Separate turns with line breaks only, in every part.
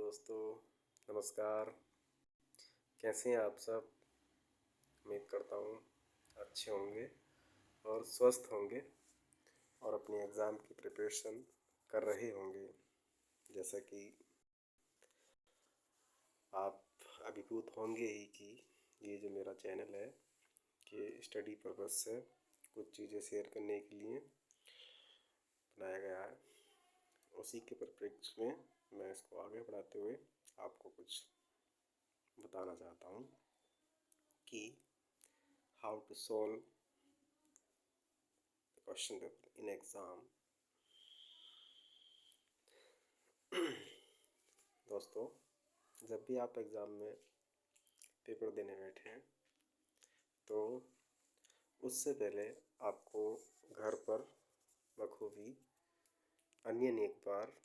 दोस्तों, नमस्कार। कैसे हैं आप सब? उम्मीद करता हूँ अच्छे होंगे और स्वस्थ होंगे और अपनी एग्ज़ाम की प्रिपरेशन कर रहे होंगे। जैसा कि आप अभिभूत होंगे ही कि ये जो मेरा चैनल है कि स्टडी पर्पज़ से कुछ चीज़ें शेयर करने के लिए बनाया गया है। उसी के परिप्रेक्ष्य में मैं इसको आगे बढ़ाते हुए आपको कुछ बताना चाहता हूँ कि how to solve question paper in exam. दोस्तों, जब भी आप एग्ज़ाम में पेपर देने बैठे हैं तो उससे पहले आपको घर पर बखूबी अनियन एक बार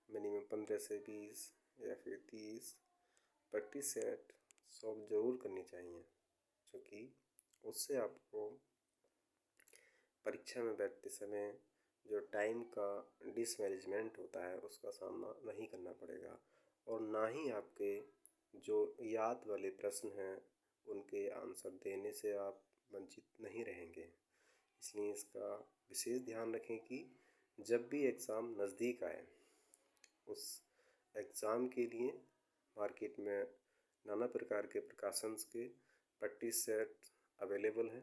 मिनिमम 15 से 20 या फिर 30 प्रैक्टिस सेट सॉल्व ज़रूर करनी चाहिए, क्योंकि उससे आपको परीक्षा में बैठते समय जो टाइम का डिसमैनेजमेंट होता है उसका सामना नहीं करना पड़ेगा और ना ही आपके जो याद वाले प्रश्न हैं उनके आंसर देने से आप वंचित नहीं रहेंगे। इसलिए इसका विशेष ध्यान रखें कि जब भी एग्ज़ाम नज़दीक आए उस एग्ज़ाम के लिए मार्केट में नाना प्रकार के प्रिकॉशंस के प्रैक्टिस सेट अवेलेबल हैं।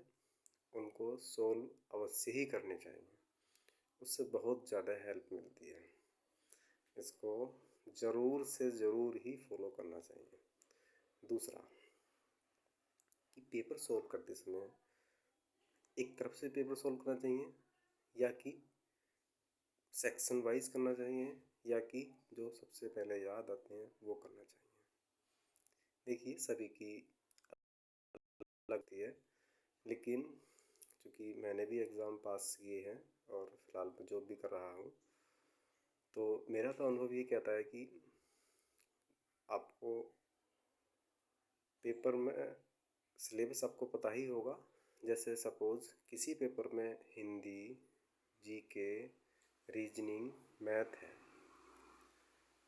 उनको सोल्व अवश्य ही करने चाहिए, उससे बहुत ज़्यादा हेल्प मिलती है। इसको ज़रूर से ज़रूर ही फॉलो करना चाहिए। दूसरा कि पेपर सॉल्व करते समय एक तरफ से पेपर सॉल्व करना चाहिए या कि सेक्शन वाइज करना चाहिए या कि जो सबसे पहले याद आते हैं वो करना चाहिए। देखिए, सभी की लगती है, लेकिन चूँकि मैंने भी एग्ज़ाम पास किए हैं और फ़िलहाल मैं जॉब भी कर रहा हूँ, तो मेरा तो अनुभव ये कहता है कि आपको पेपर में सिलेबस आपको पता ही होगा। जैसे सपोज़ किसी पेपर में हिंदी, जीके, रीजनिंग, मैथ है,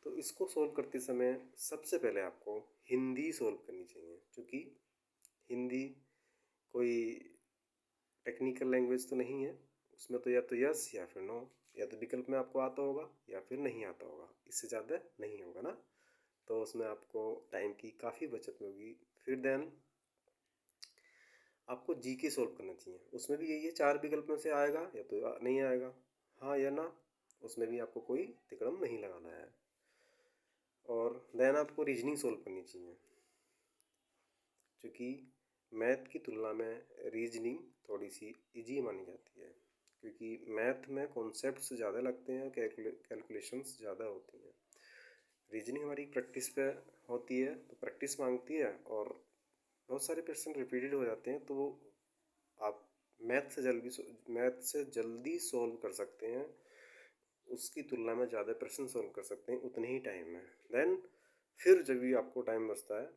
तो इसको सॉल्व करते समय सबसे पहले आपको हिंदी सॉल्व करनी चाहिए, क्योंकि हिंदी कोई टेक्निकल लैंग्वेज तो नहीं है। उसमें तो या तो यस या फिर नो, या तो विकल्प में आपको आता होगा या फिर नहीं आता होगा, इससे ज़्यादा नहीं होगा ना। तो उसमें आपको टाइम की काफ़ी बचत होगी। फिर देन आपको जीके सॉल्व करना चाहिए। उसमें भी यही है, 4 विकल्प में से आएगा या तो नहीं आएगा, हाँ या ना। उसमें भी आपको कोई तिकड़म नहीं लगाना है। और देन आपको रीजनिंग सॉल्व करनी चाहिए, क्योंकि मैथ की तुलना में रीजनिंग थोड़ी सी इजी मानी जाती है, क्योंकि मैथ में कॉन्सेप्ट्स ज़्यादा लगते हैं, कैलकुलेशंस ज़्यादा होती हैं। रीजनिंग हमारी प्रैक्टिस पे होती है, तो प्रैक्टिस मांगती है और बहुत सारे क्वेश्चन रिपीटेड हो जाते हैं, तो आप मैथ से जल्दी सॉल्व कर सकते हैं। उसकी तुलना में ज़्यादा प्रश्न सॉल्व कर सकते हैं उतने ही टाइम में। देन फिर जब भी आपको टाइम बचता है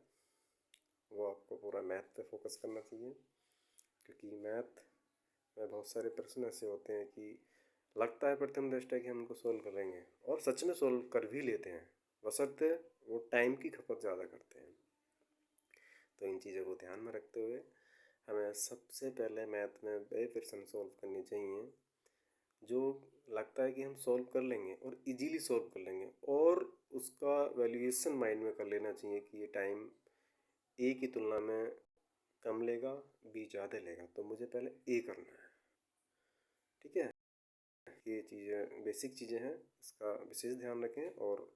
वो आपको पूरा मैथ पे फोकस करना चाहिए, क्योंकि मैथ में बहुत सारे प्रश्न ऐसे होते हैं कि लगता है प्रथम दृष्टया कि हम उनको सॉल्व कर लेंगे और सच में सॉल्व कर भी लेते हैं, बशर्ते वो टाइम की खपत ज़्यादा करते हैं। तो इन चीज़ों को ध्यान में रखते हुए हमें सबसे पहले मैथ में वे प्रश्न सॉल्व करने चाहिए जो लगता है कि हम सॉल्व कर लेंगे और इजीली सॉल्व कर लेंगे, और उसका वैल्यूएशन माइंड में कर लेना चाहिए कि ये टाइम ए की तुलना में कम लेगा, बी ज़्यादा लेगा, तो मुझे पहले ए करना है। ठीक है, ये चीज़ें बेसिक चीज़ें हैं, इसका विशेष ध्यान रखें। और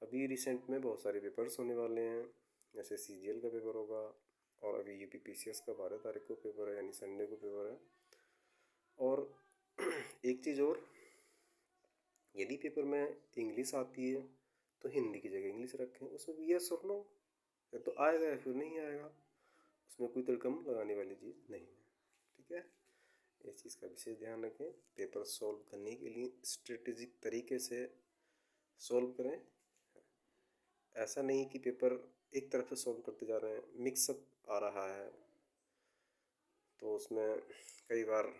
अभी रिसेंट में बहुत सारे पेपर्स होने वाले हैं, जैसे सीजीएल का पेपर होगा और अभी यूपीपीसीएस का 12 तारीख को पेपर है, यानी संडे को पेपर है। और एक चीज़ और, यदि पेपर में इंग्लिश आती है तो हिंदी की जगह इंग्लिश रखें, उसमें भी यस और नो, या तो आएगा या फिर नहीं आएगा, उसमें कोई तड़कम लगाने वाली चीज़ नहीं है। ठीक है, इस चीज़ का विशेष ध्यान रखें। पेपर सॉल्व करने के लिए स्ट्रेटेजिक तरीके से सॉल्व करें। ऐसा नहीं कि पेपर एक तरफ से सॉल्व करते जा रहे हैं, मिक्सअप आ रहा है, तो उसमें कई बार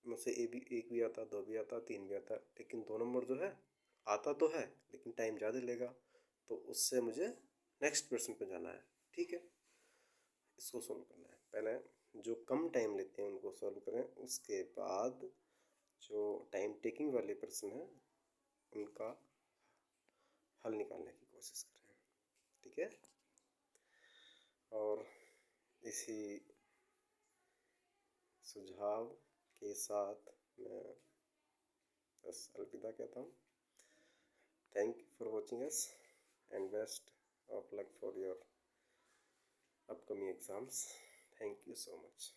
मुझसे एक भी आता, 2 भी आता, 3 भी आता, लेकिन 2 नंबर जो है आता तो है लेकिन टाइम ज़्यादा लेगा। तो उससे मुझे नेक्स्ट प्रश्न पे जाना है। ठीक है, इसको सॉल्व करना है। पहले जो कम टाइम लेते हैं उनको सॉल्व करें, उसके बाद जो टाइम टेकिंग वाले प्रश्न हैं उनका हल निकालने की कोशिश करें। ठीक है, और इसी सुझाव के साथ मैं बस अलविदा कहता हूँ। Thank you for watching us and best of luck for your upcoming exams. Thank you so much.